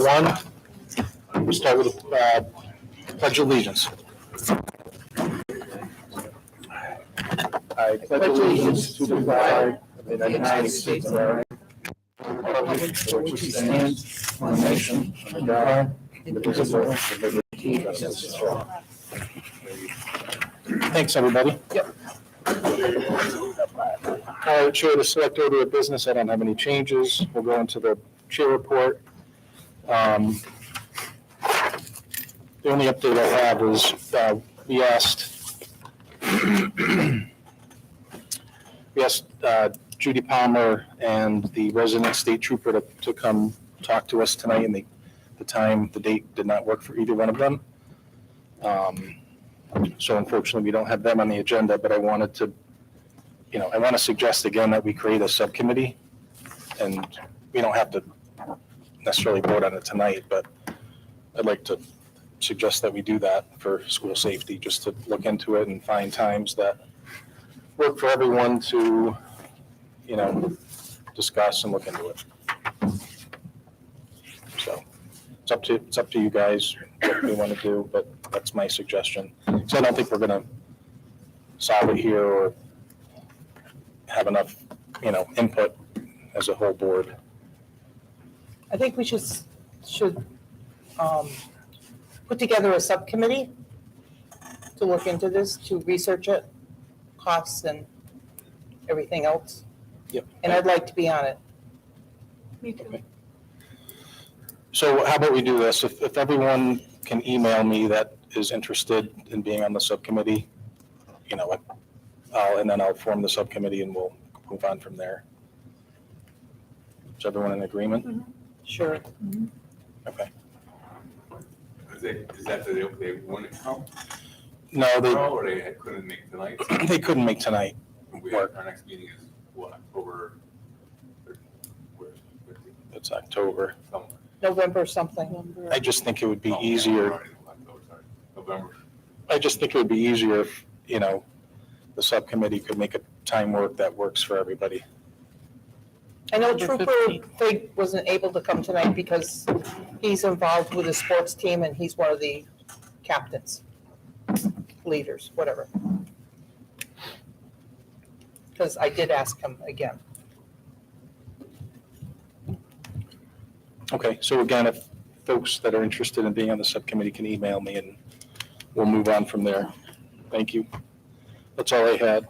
One, we start with Pledge of Allegiance. I pledge allegiance to the flag of the United States of America, for which it stands, one nation, under God, indivisible, with liberty and justice for all. Thanks, everybody. Yep. All right, Chair, the select order of business, I don't have any changes. We'll go into the chair report. The only update I have is we asked Judy Palmer and the resident state trooper to come talk to us tonight, and the date did not work for either one of them. So unfortunately, we don't have them on the agenda, but I wanted to, I want to suggest again that we create a subcommittee, and we don't have to necessarily vote on it tonight, but I'd like to suggest that we do that for school safety, just to look into it and find times that work for everyone to, discuss and look into it. So it's up to you guys what we want to do, but that's my suggestion. So I don't think we're going to solve it here or have enough, input as a whole board. I think we should put together a subcommittee to look into this, to research it, costs and everything else. Yep. And I'd like to be on it. Me too. Okay. So how about we do this? If everyone can email me that is interested in being on the subcommittee, and then I'll form the subcommittee and we'll move on from there. Is everyone in agreement? Mm-hmm. Sure. Mm-hmm. Okay. Is that they wouldn't come? No, Or they couldn't make tonight? they couldn't make tonight. Our next meeting is what, October? It's October. Somewhere. November something. I just think it would be Oh, easier. October, sorry. November. I just think it would be easier if, the subcommittee could make a time work that works for everybody. I know November Trooper Fig wasn't able to come tonight because he's involved with the sports team and he's one of the captains, leaders, whatever. Because I did ask him again. Okay, so again, if folks that are interested in being on the subcommittee can email me and we'll move on from there. Thank you. That's all I had.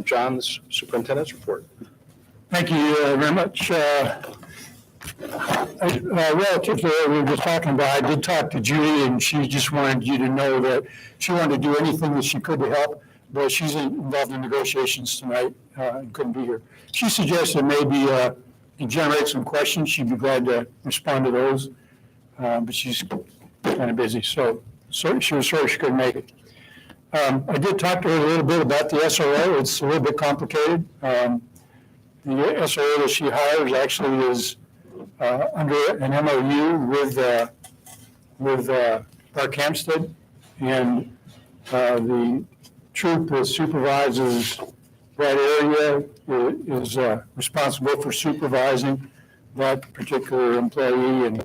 John's superintendent's report. Thank you very much. Relative to what we were just talking about, I did talk to Judy, and she just wanted you to know that she wanted to do anything that she could to help, but she's involved in negotiations tonight and couldn't be here. She suggested maybe generate some questions. She'd be glad to respond to those, but she's kind of busy, so she was sorry she couldn't make it. I did talk to her a little bit about the SRO. It's a little bit complicated. The SRO that she hires actually is under an MOU with Park Hampstead, and the troop that supervises that area is responsible for supervising that particular employee, and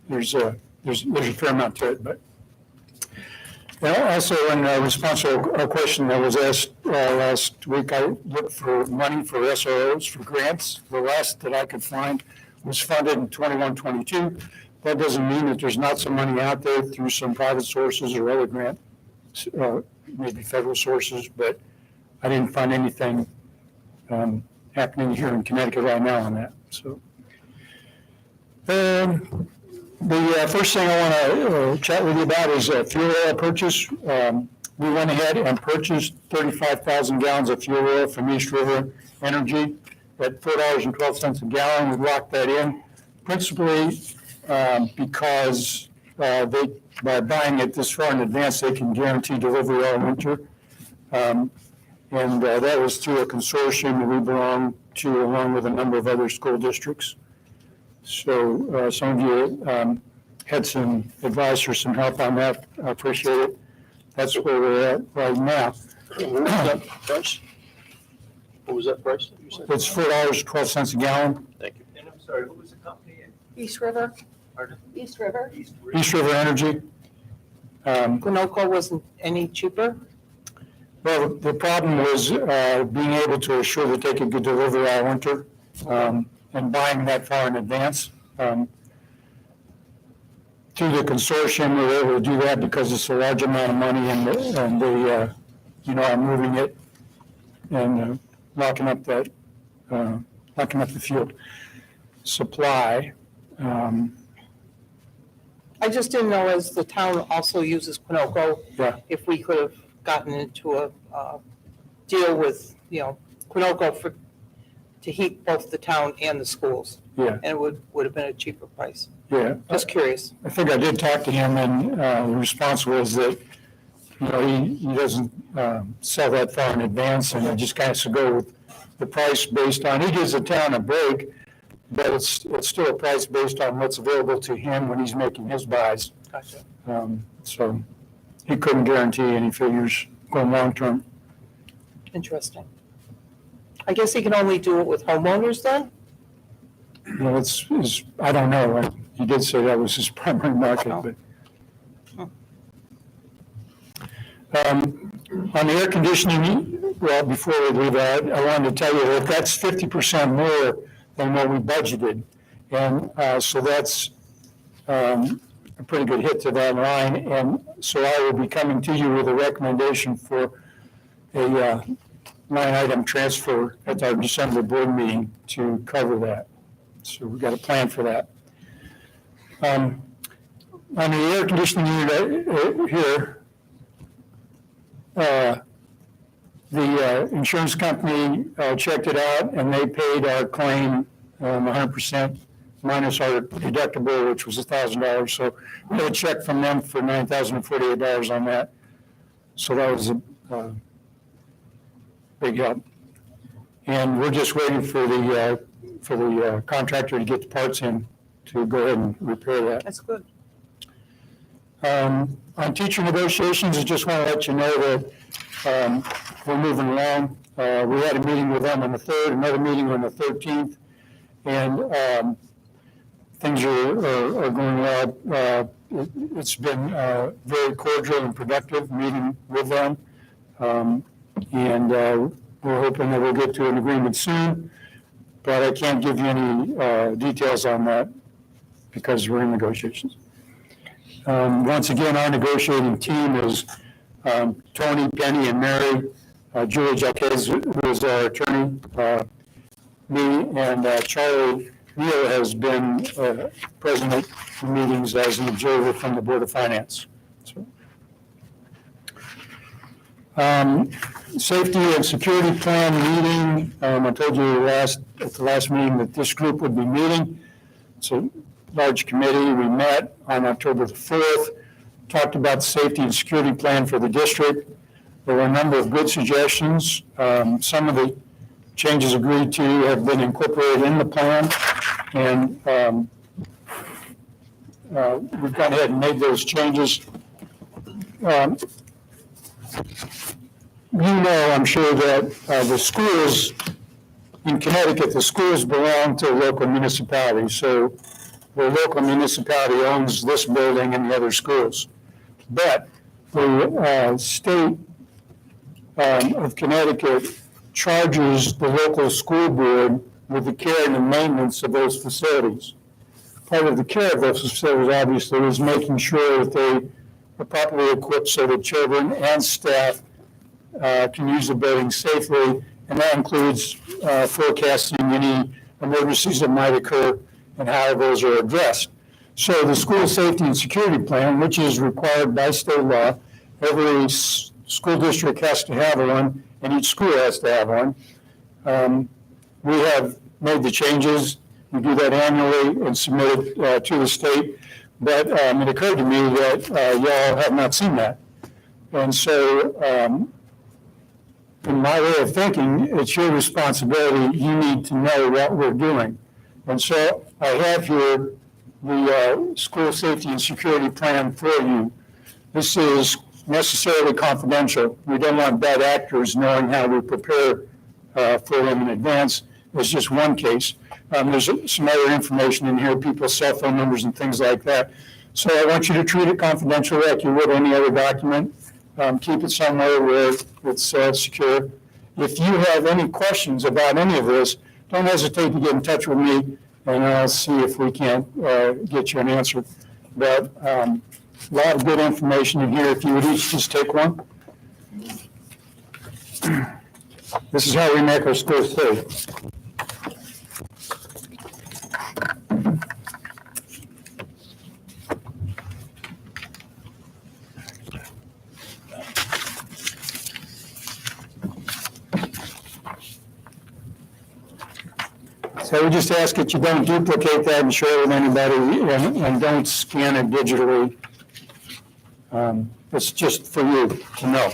there's a fair amount to it, but. Also, in response to a question that was asked last week, I looked for money for SROs, for grants. The last that I could find was funded in 21-22. That doesn't mean that there's not some money out there through some private sources or other grant, maybe federal sources, but I didn't find anything happening here in Connecticut right now on that. So. The first thing I want to chat with you about is fuel oil purchase. We went ahead and purchased 35,000 gallons of fuel oil from East River Energy at $4.12 a gallon. We locked that in principally because by buying it this far in advance, they can guarantee delivery all winter. And that was through a consortium that we belong to, along with a number of other school districts. So some of you had some advice or some help on that. I appreciate it. That's where we're at right now. What was that price? What was that price that you said? It's $4.12 a gallon. Thank you. And I'm sorry, who was the company? East River, East River. East River Energy. Quinoco wasn't any cheaper? Well, the problem was being able to assure that they could deliver all winter and buying that far in advance. To the consortium, we were able to do that because it's a large amount of money and they, are moving it and locking up the fuel supply. I just didn't know, as the town also uses Quinoco, Yeah. if we could have gotten into a deal with, Quinoco to heat both the town and the schools. Yeah. And it would have been a cheaper price. Yeah. Just curious. I think I did talk to him, and the response was that, he doesn't sell that far in advance, and he just kind of go with the price based on, he gives the town a break, but it's still a price based on what's available to him when he's making his buys. Gotcha. So he couldn't guarantee any figures going long term. Interesting. I guess he can only do it with homeowners then? I don't know. He did say that was his primary market, but. On the air conditioning, well, before we leave that, I wanted to tell you that that's 50% more than what we budgeted. And so that's a pretty good hit to that line. And so I will be coming to you with a recommendation for a line item transfer at our December board meeting to cover that. So we've got a plan for that. On the air conditioning unit here, the insurance company checked it out and they paid our claim 100% minus our deductible, which was $1,000. So we had a check from them for $9,048 on that. So that was a big help. And we're just waiting for the contractor to get the parts in to go ahead and repair that. That's good. On teacher negotiations, I just want to let you know that we're moving along. We had a meeting with them on the 3rd, another meeting on the 13th, and things are going well. It's been very cordial and productive meeting with them, and we're hoping that we'll get to an agreement soon, but I can't give you any details on that because we're in negotiations. Once again, our negotiating team is Tony, Penny, and Mary. Julie Jaquez, who is our attorney, me, and Charlie Neal has been present at the meetings as an observer from the Board of Finance. So, safety and security plan meeting. I told you at the last meeting that this group would be meeting. So large committee. We met on October the 4th, talked about the safety and security plan for the district. There were a number of good suggestions. Some of the changes agreed to have been incorporated in the plan, and we've gone ahead and made those changes. I'm sure that the schools in Connecticut, the schools belong to local municipalities. So the local municipality owns this building and the other schools. But the state of Connecticut charges the local school board with the care and the maintenance of those facilities. Part of the care of those facilities, obviously, is making sure that they are properly equipped so that children and staff can use the building safely, and that includes forecasting any emergencies that might occur and how those are addressed. So the school safety and security plan, which is required by state law, every school district has to have one, and each school has to have one. We have made the changes. We do that annually and submit it to the state. But it occurred to me that y'all have not seen that. And so in my way of thinking, it's your responsibility. You need to know what we're doing. And so I have here the school safety and security plan for you. This is necessarily confidential. We don't want bad actors knowing how we prepare for them in advance. was just one case. There's some other information in here, people's cell phone numbers and things like that. So I want you to treat it confidential like you would any other document. Keep it somewhere where it's secure. If you have any questions about any of this, don't hesitate to get in touch with me, and I'll see if we can't get you an answer. But a lot of good information in here. If you would each just take one. This is how we make our schools safe. So we just ask that you don't duplicate that and share it with anybody, and don't scan it digitally. It's just for you to know.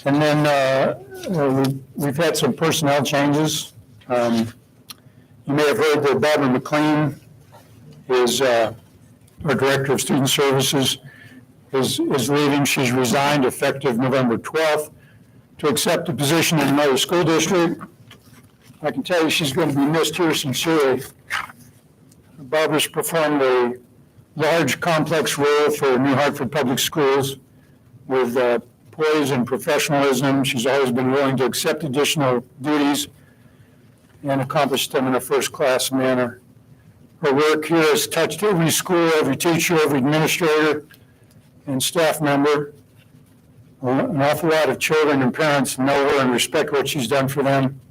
And then we've had some personnel changes. You may have heard that Barbara McLean is our Director of Student Services is leaving. She's resigned effective November 12th to accept a position in another school district. I can tell you she's going to be missed here sincerely. Barbara's performed a large, complex role for New Hartford Public Schools with poise and professionalism. She's always been willing to accept additional duties and accomplish them in a first-class manner. Her work here has touched every school, every teacher, every administrator, and staff member. An awful lot of children and parents know her and respect what she's done for them.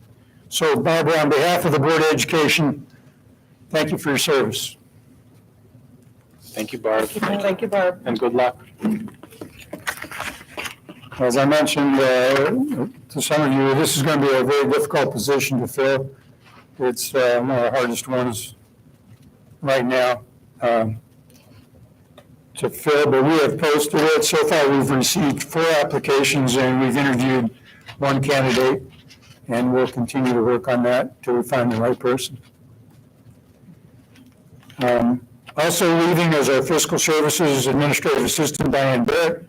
So Barbara, on behalf of the Board of Education, thank you for your service. Thank you, Barb. Thank you, Barb. And good luck. As I mentioned to some of you, this is going to be a very difficult position to fill. It's one of the hardest ones right now to fill, but we have posted it. So far, we've received 4 applications and we've interviewed 1 candidate, and we'll continue to work on that until we find the right person. Also leaving is our Fiscal Services Administrative Assistant, Diane Barrett.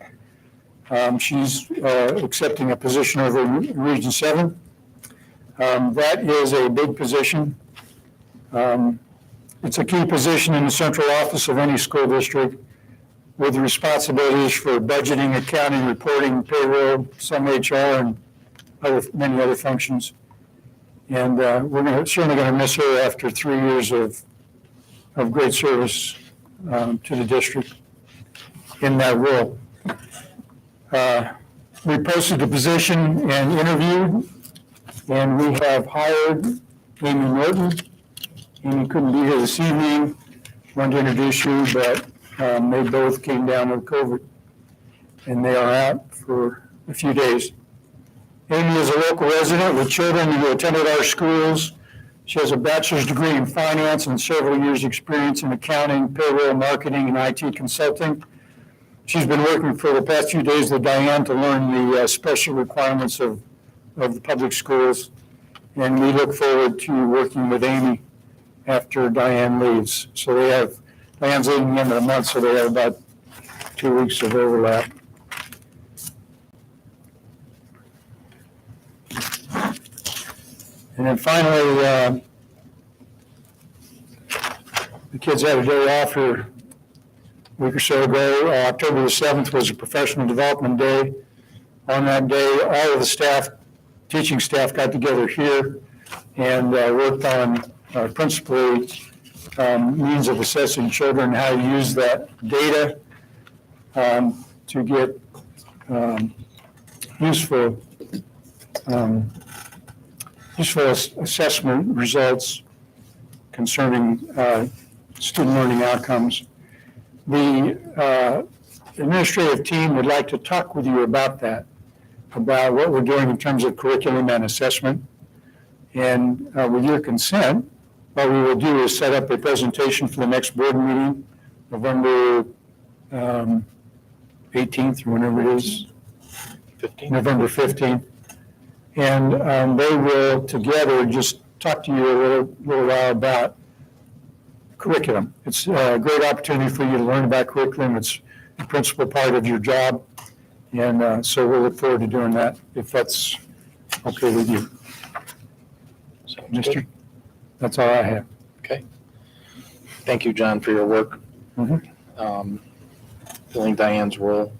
She's accepting a position over in Region 7. That is a big position. It's a key position in the central office of any school district with responsibilities for budgeting, accounting, reporting, payroll, some HR, and many other functions. And we're certainly going to miss her after 3 years of great service to the district in that role. We posted the position and interviewed, and we have hired Amy Norton. Amy couldn't be here this evening. Wanted to introduce you, but they both came down with COVID, and they are out for a few days. Amy is a local resident with children who attended our schools. She has a bachelor's degree in finance and several years' experience in accounting, payroll, marketing, and IT consulting. She's been working for the past few days with Diane to learn the special requirements of the public schools, and we look forward to working with Amy after Diane leaves. So Diane's leaving the end of the month, so they have about 2 weeks of overlap. And then finally, the kids had a day off here a week or so ago. October the 7th was a professional development day. On that day, all of the staff, teaching staff, got together here and worked on principally means of assessing children, how to use that data to get useful assessment results concerning student learning outcomes. The administrative team would like to talk with you about that, about what we're doing in terms of curriculum and assessment. And with your consent, what we will do is set up a presentation for the next board meeting, November 18th, or whenever it is. 15. November 15th. And they will together just talk to you a little while about curriculum. It's a great opportunity for you to learn about curriculum. It's a principal part of your job. And so we'll look forward to doing that, if that's okay with you. Sounds Mr. good. That's all I have. Okay. Thank you, John, for your work. Mhm. Filling Diane's role.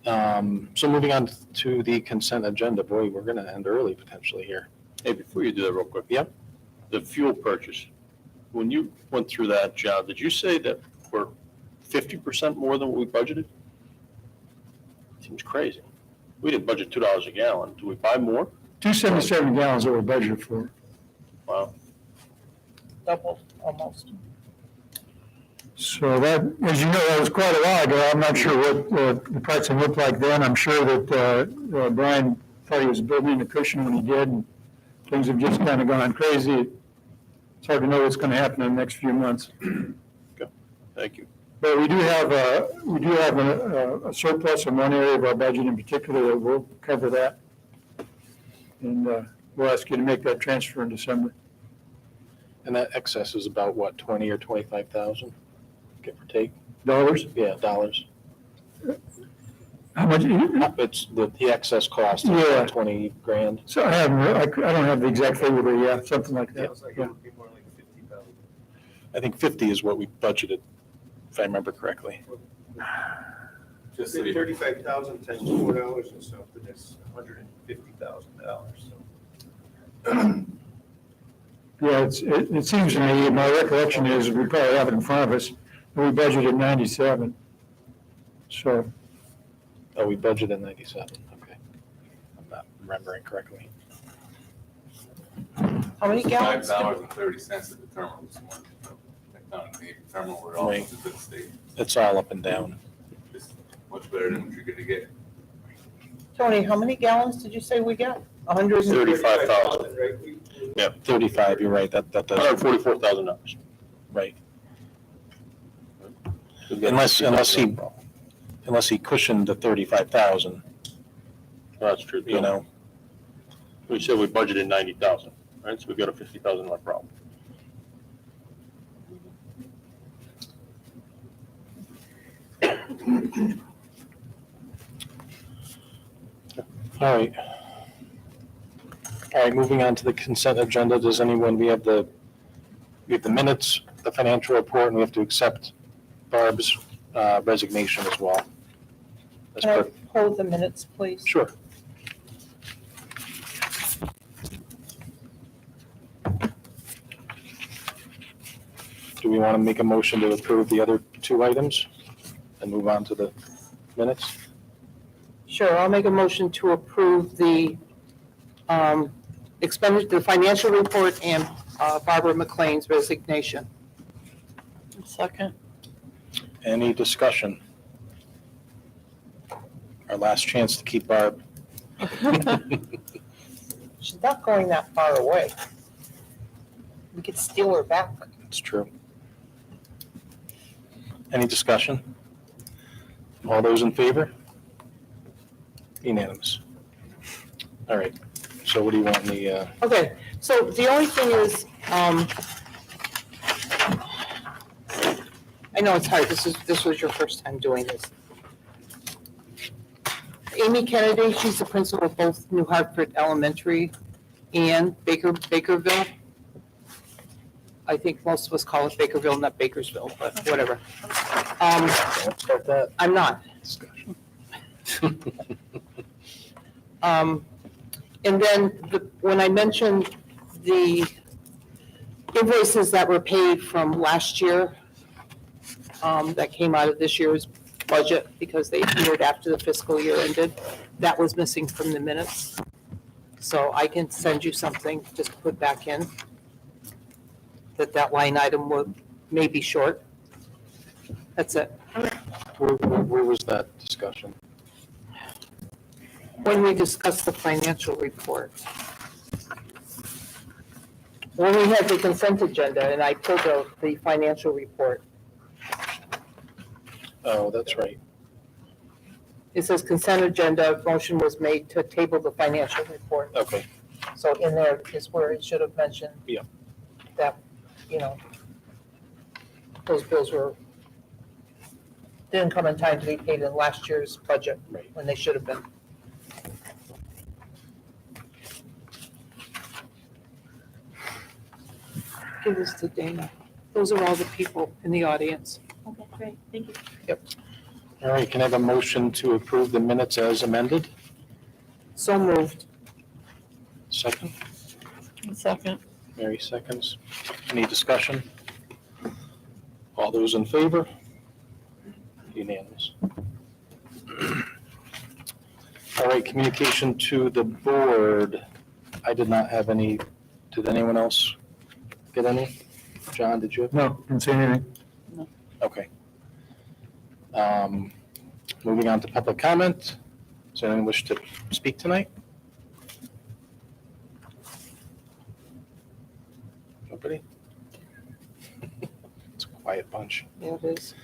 So moving on to the consent agenda, boy, we're going to end early potentially here. Hey, before you do that real quick. Yep. The fuel purchase, when you went through that, John, did you say that we're 50% more than what we budgeted? Seems crazy. We didn't budget $2 a gallon. Do we buy more? 277 gallons that we're budgeted for. Wow. Double, almost. So that, as you know, that was quite a while ago. I'm not sure what the pricing looked like then. I'm sure that Brian thought he was building a cushion when he did, and things have just kind of gone crazy. It's hard to know what's going to happen in the next few months. Thank you. But we do have a surplus in one area of our budget in particular that will cover that. And we'll ask you to make that transfer in December. And that excess is about what, 20 or 25,000, give or take? Dollars? Yeah, dollars. How much? It's the excess cost is Yeah. about 20 grand. So I don't have the exact figure, but yeah, something like that. Yeah. I think 50 is what we budgeted, if I remember correctly. Just so you- 35,000 times $4 and something, that's $150,000, so. Yeah, it seems to me, my recollection is, we probably have it in front of us, but we budgeted 97. So, Oh, we budgeted 97, okay. I'm not remembering correctly. How many gallons? $5.30 at the terminal this morning. So, that's not a big terminal, we're all Right. into the state. It's all up and down. It's much better than what you're gonna get. Tony, how many gallons did you say we got? 100? 35,000. Right? 35, you're right, that does, $144,000. right. Unless he cushioned the 35,000, That's true. you know. We said we budgeted 90,000, right? So we got a $50,000 problem. All right. All right, moving on to the consent agenda. Does anyone, we have the minutes, the financial report, and we have to accept Barb's resignation as well. As Can I per- hold the minutes, please? Sure. Do we want to make a motion to approve the other two items and move on to the minutes? Sure, I'll make a motion to approve the expenditure, the financial report and Barbara McLean's resignation. Second. Any discussion? Our last chance to keep Barb. She's not going that far away. We could steal her back. It's true. Any discussion? All those in favor? Unanimous. All right, so what do you want in the, Okay, so the only thing is, I know it's hard, this was your first time doing this. Amy Kennedy, she's the principal of both New Hartford Elementary and Bakerville. I think most of us call it Bakerville, not Bakersville, but whatever. don't start that I'm not. discussion. And then when I mentioned the invoices that were paid from last year, that came out of this year's budget because they appeared after the fiscal year ended, that was missing from the minutes. So I can send you something just to put back in, that line item may be short. That's it. Where was that discussion? When we discussed the financial report. When we had the consent agenda and I pulled out the financial report, Oh, that's right. it says consent agenda, motion was made to table the financial report. Okay. So in there is where it should have mentioned. Yeah. That, those bills didn't come in time to be paid in last year's budget. Right. When they should have been. Give this to Dana. Those are all the people in the audience. Okay, great, thank you. All right, can I have a motion to approve the minutes as amended? So moved. Second, Second. Mary seconds. Any discussion? All those in favor? Unanimous. All right, communication to the board. I did not have any. Did anyone else get any? John, did you have? No, didn't say anything. Okay. Moving on to public comment. Does anyone wish to speak tonight? Nobody? It's a quiet bunch. Yeah, it is.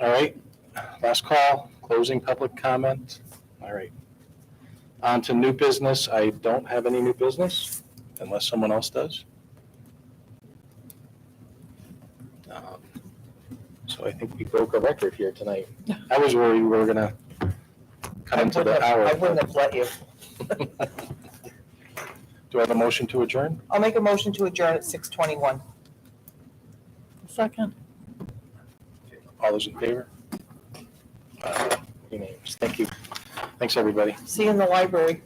All right, last call, closing public comment. All right. On to new business. I don't have any new business unless someone else does. So I think we broke a record here tonight. I was worried we were gonna come into the hour. I wouldn't have let you. Do I have a motion to adjourn? I'll make a motion to adjourn at 6:21. Second. All those in favor? Unanimous. Thank you. Thanks, everybody. See you in the library.